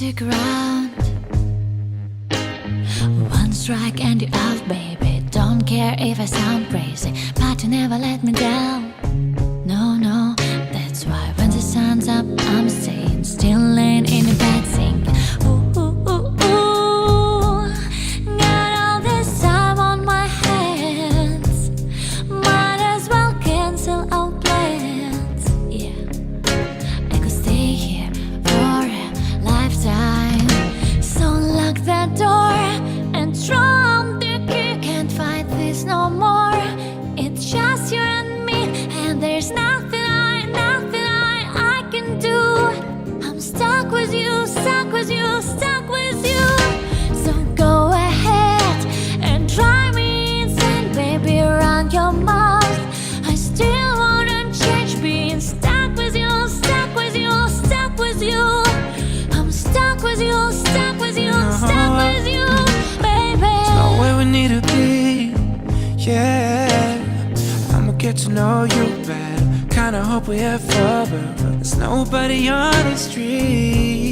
stick around. One strike and you're out, baby. Don't care if I sound crazy, but you never let me down. No, no, that's why when the sun's up, I'm staying, still laying in the bed singing. Ooh, ooh, ooh, ooh. Got all this time on my hands, might as well cancel our plans. Yeah, I could stay here for a lifetime. So lock that door and drum the key. Can't fight this no more. It's just you and me, and there's nothing I can do. I'm stuck with you, stuck with you, stuck with you. So go ahead and drive me insane, baby, run your mouth. I still wouldn't change being stuck with you, stuck with you, stuck with you. I'm stuck with you, stuck with you, stuck with you, baby. It's not where we need to be, yeah. I'ma get to know you better. Kinda hope we have fun, but there's nobody on the streets.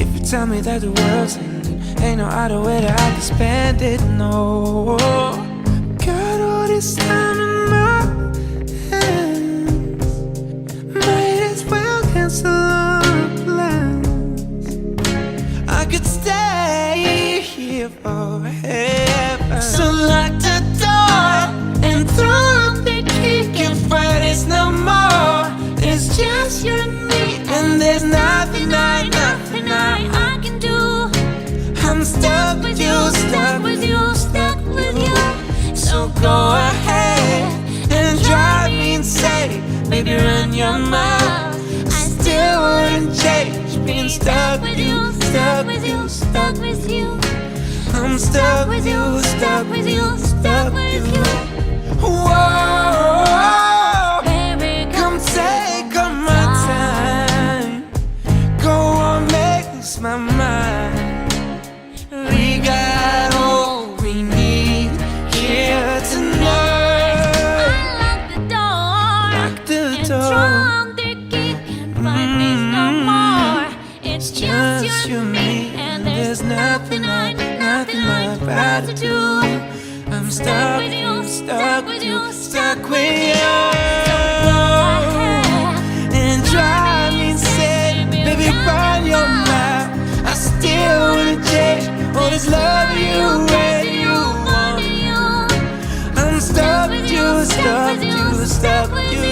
If you tell me that the world's ending, ain't no other way that I can spend it, no. Got all this time in my hands, might as well cancel our plans. I could stay here forever. So lock the door and throw the key. Can't fight this no more. It's just you and me, and there's nothing I can do. I'm stuck with you, stuck with you, stuck with you. So go ahead and drive me insane, baby, run your mouth. I still wouldn't change being stuck with you, stuck with you, stuck with you. I'm stuck with you, stuck with you, stuck with you. Whoa, baby, come take all my time. Go on, make lose my mind. We got all we need here tonight. I lock the door, Lock the and door. drum the key. Can't fight this no more. It's just you and me, and there's nothing I've got to do. I'm stuck with you, stuck with you, stuck with you. And drive me insane, baby, run your mouth. I still wouldn't change all this love you when you want. I'm stuck with you, stuck with you, stuck with you.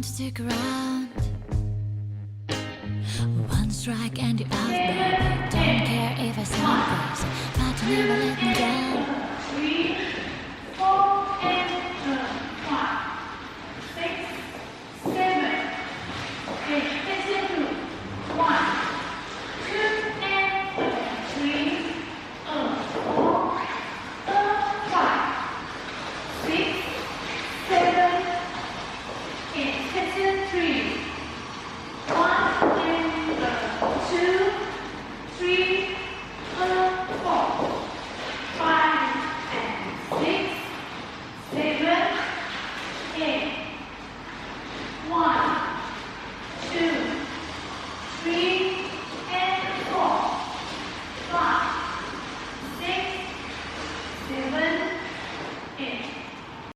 Stick around. One strike and you're out, baby. Don't care if I sound crazy, but you never let me down.